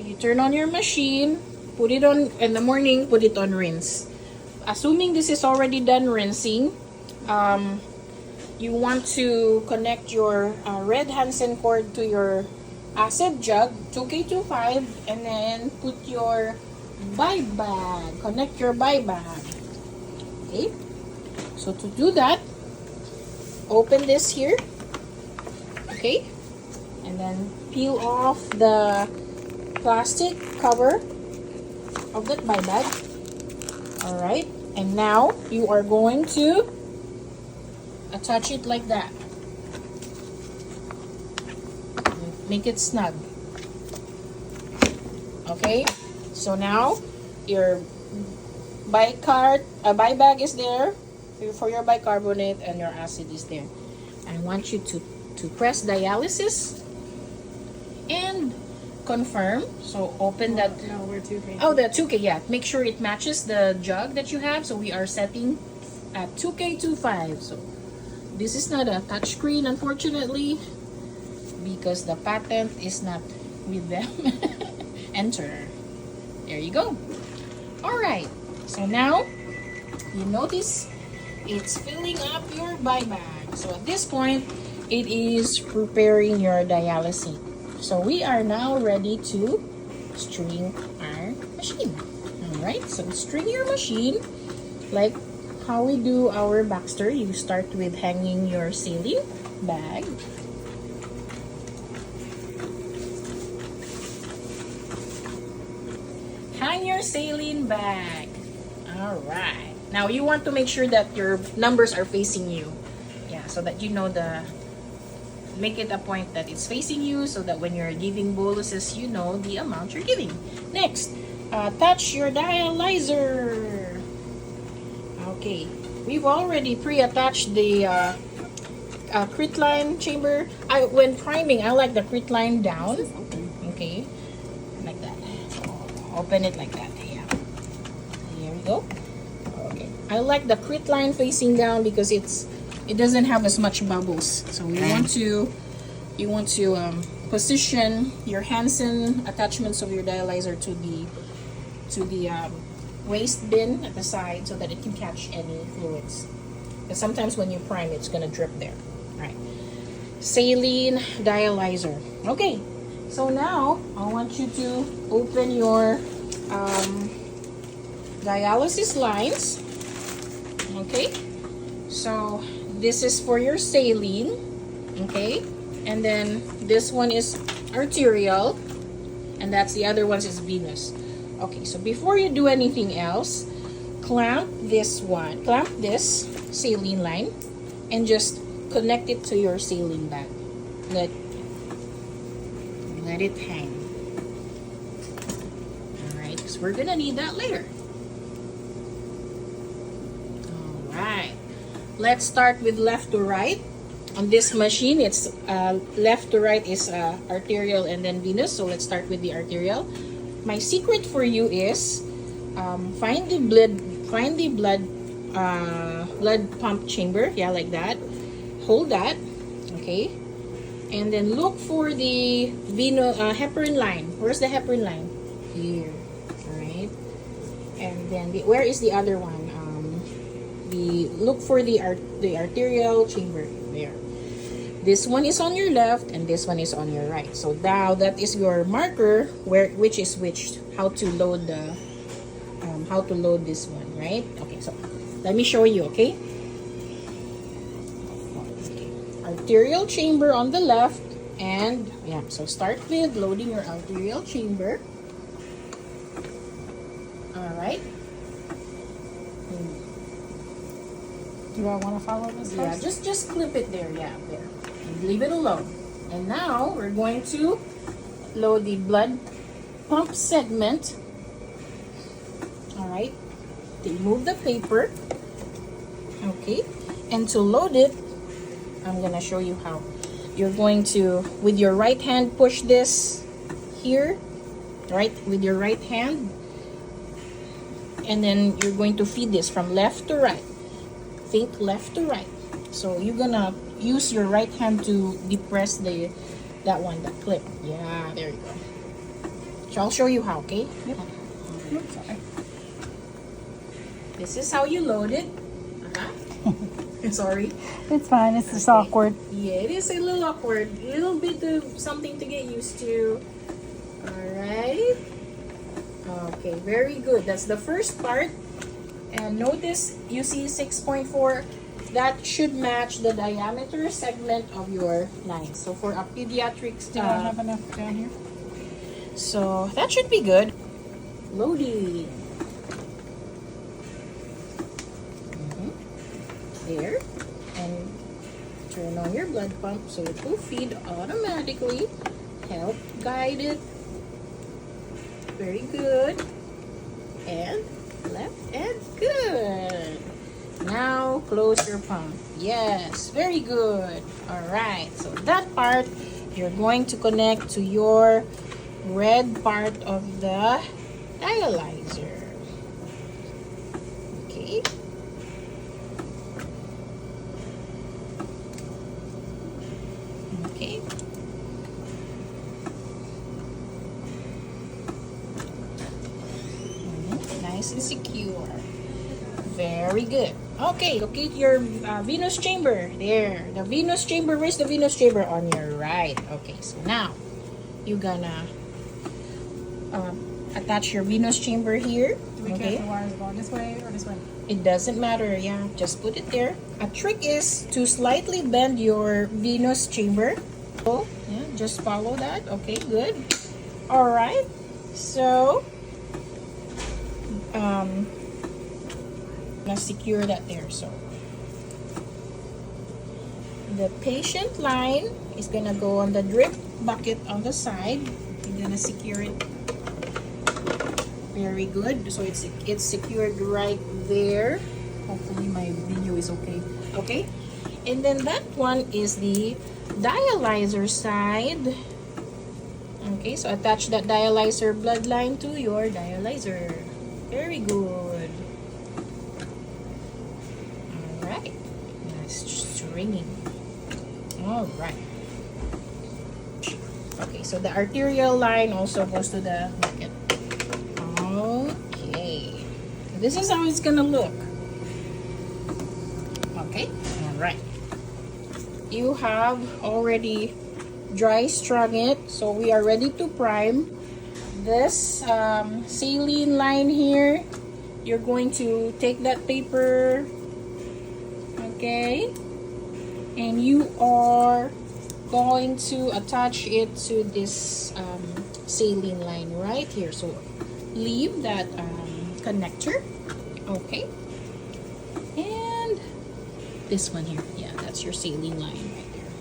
You turn on your machine, put it on in the morning, put it on rinse. Assuming this is already done rinsing, you want to connect your red Hansen cord to your acid jug 2K25, and then put your buy bag, connect your buy bag. Okay, so to do that, open this here, okay, and then peel off the plastic cover of that buy bag. All right, and now you are going to attach it like that. Make it snug. Okay, so now your buy bag is there for your bicarbonate, and your acid is there. I want you to press dialysis and confirm. So open that. No, we're 2K. Oh, the 2K, yeah. Make sure it matches the jug that you have. So we are setting at 2K25. So this is not a touchscreen, unfortunately, because the patent is not with them. Enter. There you go. All right. So now you notice it's filling up your buy bag. So at this point, it is preparing your dialysis. So we are now ready to string our machine. All right. So string your machine like how we do our Baxter. You start with hanging your saline bag. Hang your saline bag. All right. Now you want to make sure that your numbers are facing you. Yeah, so that you know make it a point that it's facing you, so that when you're giving boluses, you know the amount you're giving. Next, attach your dialyzer. Okay, we've already pre-attached the crit line chamber. When priming, I like the crit line down. Okay, like that. Open it like that. Yeah. Here we go. Okay. I like the crit line facing down because it doesn't have as much bubbles. So you want to position your Hansen attachments of your dialyzer to the waste bin at the side, so that it can catch any fluids. Because sometimes when you prime, it's gonna drip there. All right. Saline dialyzer. Okay. So now I want you to open your dialysis lines. Okay. So this is for your saline. Okay. And then this one is arterial, and that's the other one is venous. Okay, so before you do anything else, clamp this saline line, and just connect it to your saline bag. Let it hang. Alright, because we're gonna need that later. Alright, let's start with left to right. On this machine, it's left to right is arterial and then venous. So let's start with the arterial. My secret for you is find the blood pump chamber. Yeah, like that. Hold that. Okay. And then look for the heparin line. Where's the heparin line? Here. Alright. And then where is the other one? Look for the arterial chamber. There. This one is on your left and this one is on your right. So now that is your marker which is which. How to load this one, right? Okay, so let me show you, okay? Arterial chamber on the left, and yeah, so start with loading your arterial chamber. Alright. Do I want to follow this first? Yeah, just clip it there, yeah, there. And leave it alone. And now we're going to load the blood pump segment. Alright. Remove the paper. Okay. And to load it, I'm gonna show you how. You're going to, with your right hand, push this here, right, with your right hand, and then you're going to feed this from left to right. Think left to right. So you're gonna use your right hand to depress that clip. Yeah, there you go. So I'll show you how, okay? Yep. Oops, sorry. This is how you load it. Sorry. It's fine. It's just awkward. Yeah, it is a little awkward. A little bit of something to get used to. Alright. Okay, very good. That's the first part. And notice you see 6.4. That should match the diameter segment of your line. So for a pediatric Do I have enough down here? so that should be good. Loading. There. And turn on your blood pump so it will feed automatically. Help guide it. Very good. And left and good. Now close your pump. Yes, very good. Alright, so that part you're going to connect to your red part of the dialyzer. Okay. Okay. Nice and secure. Very good. Okay, locate your venous chamber. There. The venous chamber. Where's the venous chamber? On your right. Okay, so now you're gonna attach your venous chamber here. Do we care if the wires going this way or this way? It doesn't matter, yeah. Just put it there. A trick is to slightly bend your venous chamber. Oh, yeah, just follow that. Okay, good. Alright. So let's secure that there. So the patient line is gonna go on the drip bucket on the side. You're gonna secure it. Very good. So it's secured right there. Hopefully my video is okay. Okay. And then that one is the dialyzer side. Okay, so attach that dialyzer bloodline to your dialyzer. Very good. Alright. That's stringing. Alright. Okay, so the arterial line also goes to the bucket. Okay. This is how it's gonna look. Okay. Alright. You have already dry strung it, so we are ready to prime. This saline line here, you're going to take that paper, okay, and you are going to attach it to this saline line right here. So leave that connector, okay, and this one here, yeah, that's your saline line right there.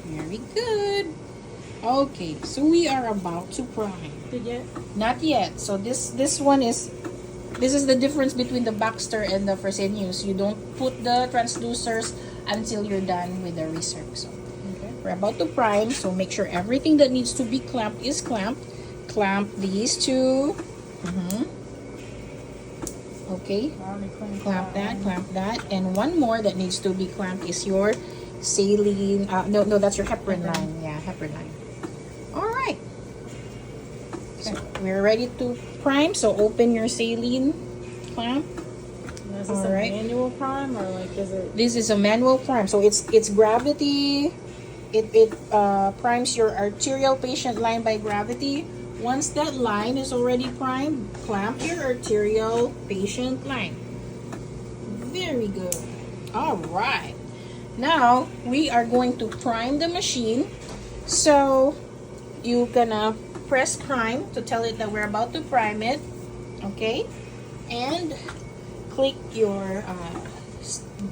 Very good. Okay, so we are about to prime. Did you? Not yet. So this one is, this is the difference between the Baxter and the Fresenius. You don't put the transducers until you're done with the recirc. So Okay. we're about to prime, so make sure everything that needs to be clamped is clamped. Clamp these two. Okay. Clamp that. And one more that needs to be clamped is your saline. No, that's your heparin line. Yeah, heparin line. All right. So we're ready to prime. So open your saline clamp. Is this a manual prime or like is it? This is a manual prime. So it's gravity. It primes your arterial patient line by gravity. Once that line is already primed, clamp your arterial patient line. Very good. All right. Now we are going to prime the machine. So you're gonna press prime to tell it that we're about to prime it. Okay, and click your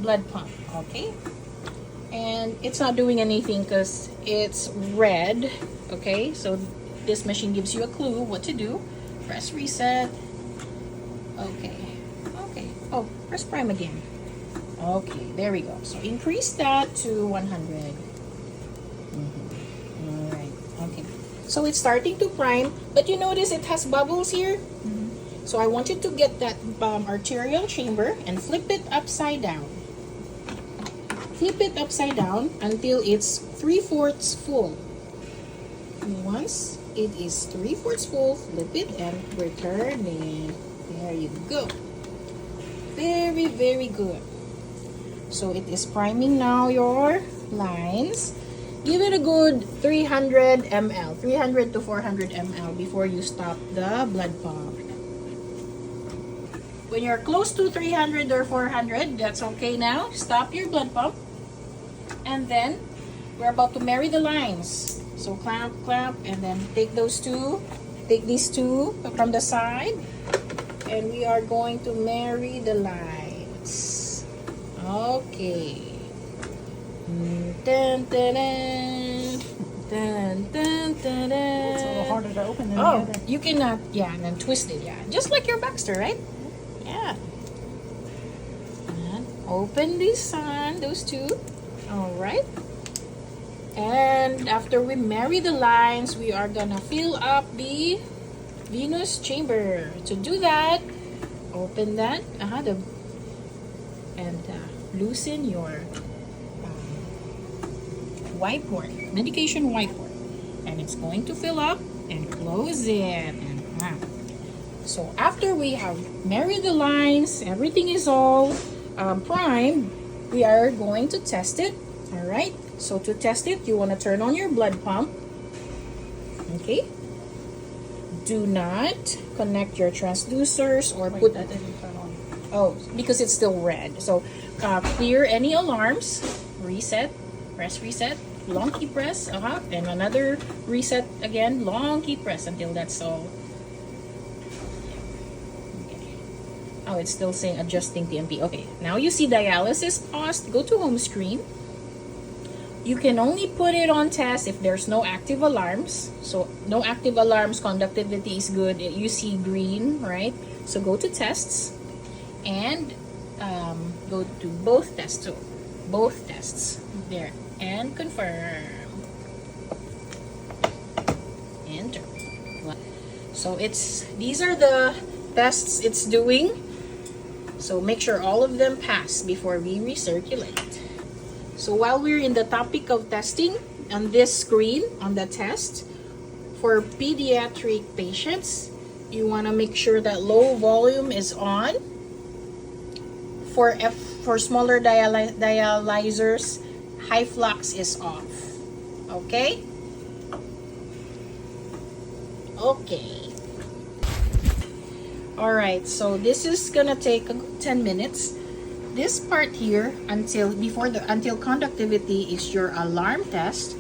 blood pump. Okay, and it's not doing anything because it's red. Okay, so this machine gives you a clue what to do. Press reset. Okay. Oh, press prime again. Okay, there we go. So increase that to 100. All right. Okay. So it's starting to prime, but you notice it has bubbles here. So I want you to get that arterial chamber and flip it upside down. flip it upside down until it's 3/4 full. And once it is 3/4 full, flip it and return it. There you go. Very, very good. So it is priming now your lines. Give it a good 300 ml, 300 to 400 ml before you stop the blood pump. When you're close to 300 or 400, that's okay now. Stop your blood pump. And then we're about to marry the lines. So clamp, clamp, and then take these two from the side. And we are going to marry the lines. Okay. Dun, dun, dun. Dun, dun, dun, dun. It's a little harder to open than the other. You cannot, yeah, and then twist it, yeah. Just like your Baxter, right? Yeah. And open this one, those two. Alright. And after we marry the lines, we are gonna fill up the venous chamber. To do that, open that, and loosen your whiteboard, medication whiteboard, and it's going to fill up and close it. And so after we have married the lines, everything is all primed, we are going to test it. All right. So to test it, you want to turn on your blood pump. Okay. Do not connect your transducers or put that didn't turn on. Oh, because it's still red. So clear any alarms. Reset. Press reset. Long key press. And another reset again. Long key press until that's all. Okay. Oh, it's still saying adjusting TMP. Okay. Now you see dialysis paused. Go to home screen. You can only put it on test if there's no active alarms. So no active alarms, conductivity is good. You see green, right? So go to tests and go to both tests. So both tests there and confirm. Enter. So these are the tests it's doing. So make sure all of them pass before we recirculate. So while we're in the topic of testing, on this screen, on the test, for pediatric patients, you want to make sure that low volume is on. For smaller dialyzers, high flux is off. Okay? Okay. Alright, so this is gonna take 10 minutes. This part here until conductivity is your alarm test,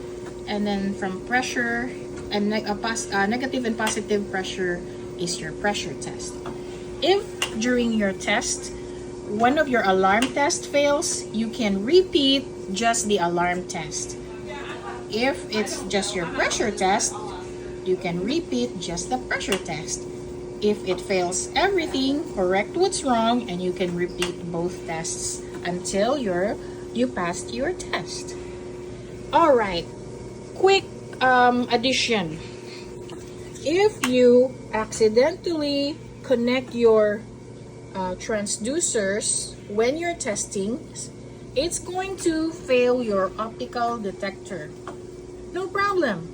and then from pressure and negative and positive pressure is your pressure test. If during your test one of your alarm test fails, you can repeat just the alarm test. If it's just your pressure test, you can repeat just the pressure test. If it fails everything, correct what's wrong, and you can repeat both tests until you passed your test. All right, quick addition. If you accidentally connect your transducers when you're testing, it's going to fail your optical detector. No problem.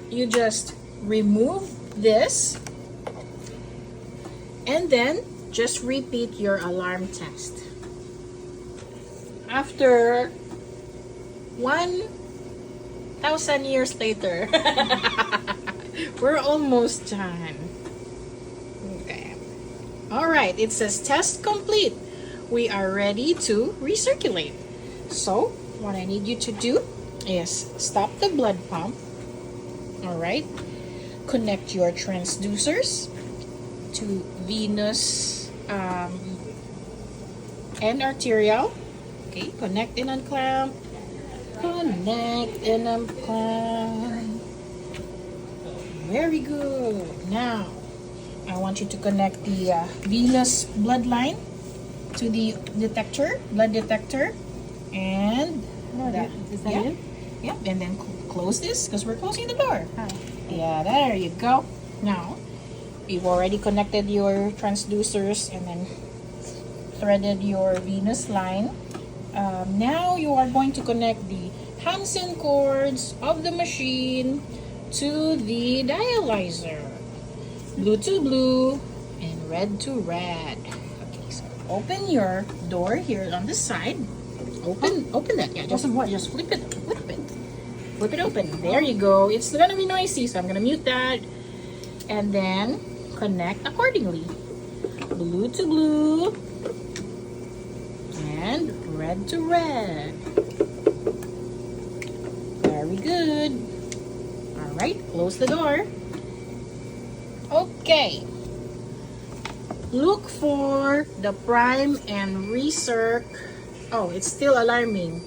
You just remove this and then just repeat your alarm test. After 1,000 years later, we're almost done. Okay. All right, it says test complete. We are ready to recirculate. So what I need you to do is stop the blood pump. All right. Connect your transducers to venous and arterial. Okay, connect and unclamp. Connect and unclamp. Very good. Now, I want you to connect the venous bloodline to the blood detector, and is that it? Yep, and then close this because we're closing the door. Hi. Yeah, there you go. Now, you've already connected your transducers and then threaded your venous line. Now you are going to connect the Hansen cords of the machine to the dialyzer. Blue to blue and red to red. Okay, so open your door here on the side. Open that. Yeah, just flip it open. There you go. It's gonna be noisy, so I'm gonna mute that. And then connect accordingly. Blue to blue and red to red. Very good. All right, close the door. Okay. Look for the prime and recirc. Oh, it's still alarming.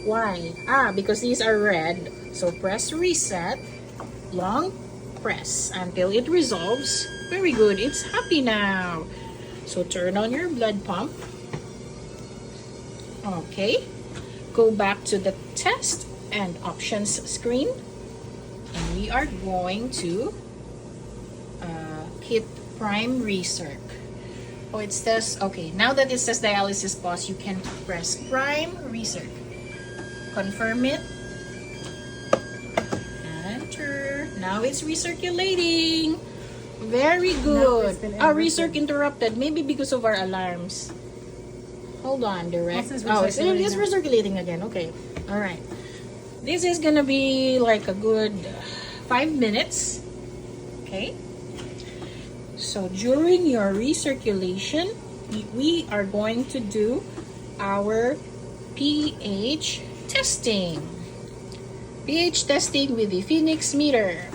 Why? Because these are red. So press reset. Long press until it resolves. Very good. It's happy now. So turn on your blood pump. Okay. Go back to the test and options screen. And we are going to hit prime recirc. Oh, it says, okay, now that it says dialysis pause, you can press prime recirc. Confirm it. Enter. Now it's recirculating. Very good. Recirc interrupted. Maybe because of our alarms. Hold on, direct. It's recirculating again. Okay. All right. This is gonna be like a good 5 minutes. Okay. So during your recirculation, we are going to do our pH testing. pH testing with the Phoenix meter.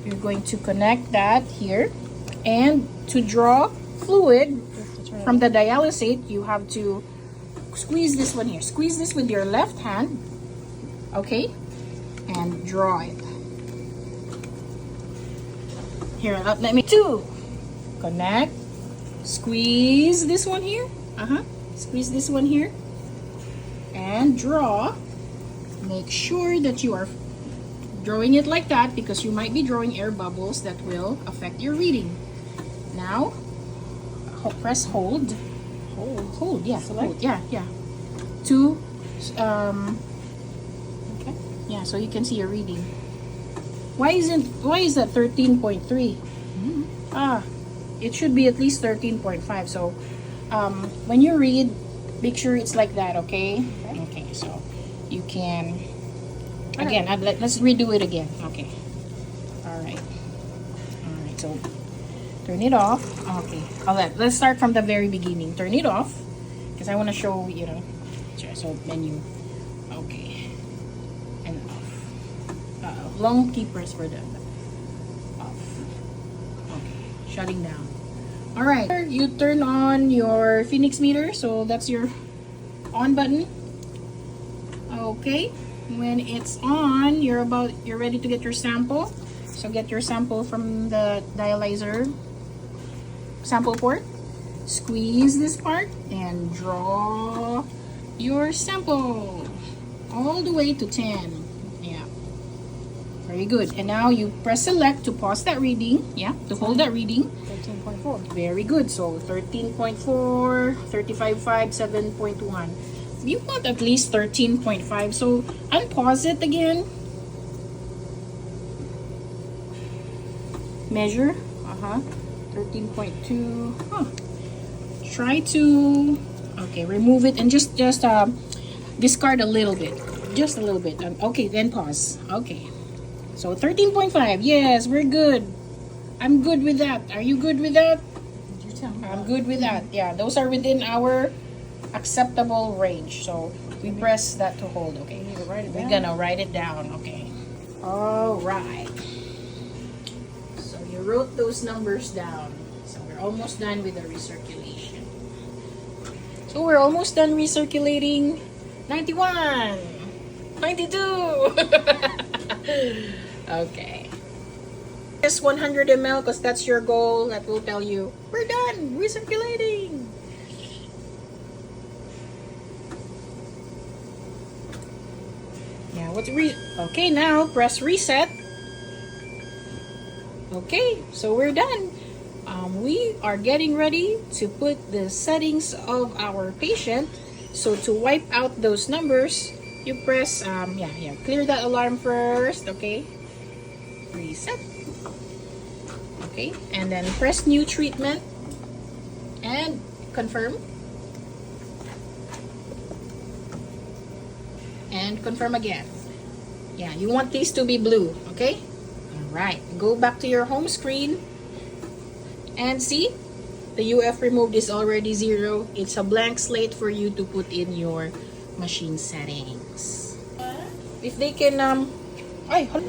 You're going to connect that here, and to draw fluid from the dialysate, you have to squeeze this one here. Squeeze this with your left hand, okay, and draw it. Here, let me connect. Squeeze this one here. Squeeze this one here, and draw. Make sure that you are drawing it like that, because you might be drawing air bubbles that will affect your reading. Now, press hold. Yeah, hold. Yeah. To, okay. Yeah, so you can see your reading. Why is that 13.3? It should be at least 13.5. So, when you read, make sure it's like that, okay? Okay, so you can, again, let's redo it again. Okay. All right, so turn it off. Okay, let's start from the very beginning. Turn it off, because I want to show, so menu. Okay, and off. Long key press for the off. Okay, shutting down. All right, you turn on your Phoenix meter, so that's your on button. Okay, when it's on, you're ready to get your sample. So get your sample from the dialyzer sample port. Squeeze this part and draw your sample all the way to 10. Yeah, very good. And now you press select to pause that reading. Yeah, to hold that reading. 13.4. Very good. So 13.4, 35.5, 7.1. You want at least 13.5. So unpause it again. Measure. 13.2. Try to remove it and just discard a little bit. Just a little bit. Okay, then pause. Okay. So 13.5. Yes, we're good. I'm good with that. Are you good with that? You tell me. I'm good with that. Yeah, those are within our acceptable range. So we press that to hold. Okay. You need to write it down. We're gonna write it down. Okay. All right. So you wrote those numbers down. So we're almost done with the recirculation. So we're almost done recirculating. 91, 92. Okay. Just 100 ml, because that's your goal. That will tell you we're done recirculating. Yeah, okay, now press reset. Okay, so we're done. We are getting ready to put the settings of our patient So to wipe out those numbers, you press, clear that alarm first, okay? Reset. Okay, and then press new treatment and confirm. And confirm again. Yeah, you want these to be blue, okay? Alright, go back to your home screen and see, the UF removed is already 0. It's a blank slate for you to put in your machine settings. If they can, ay, hold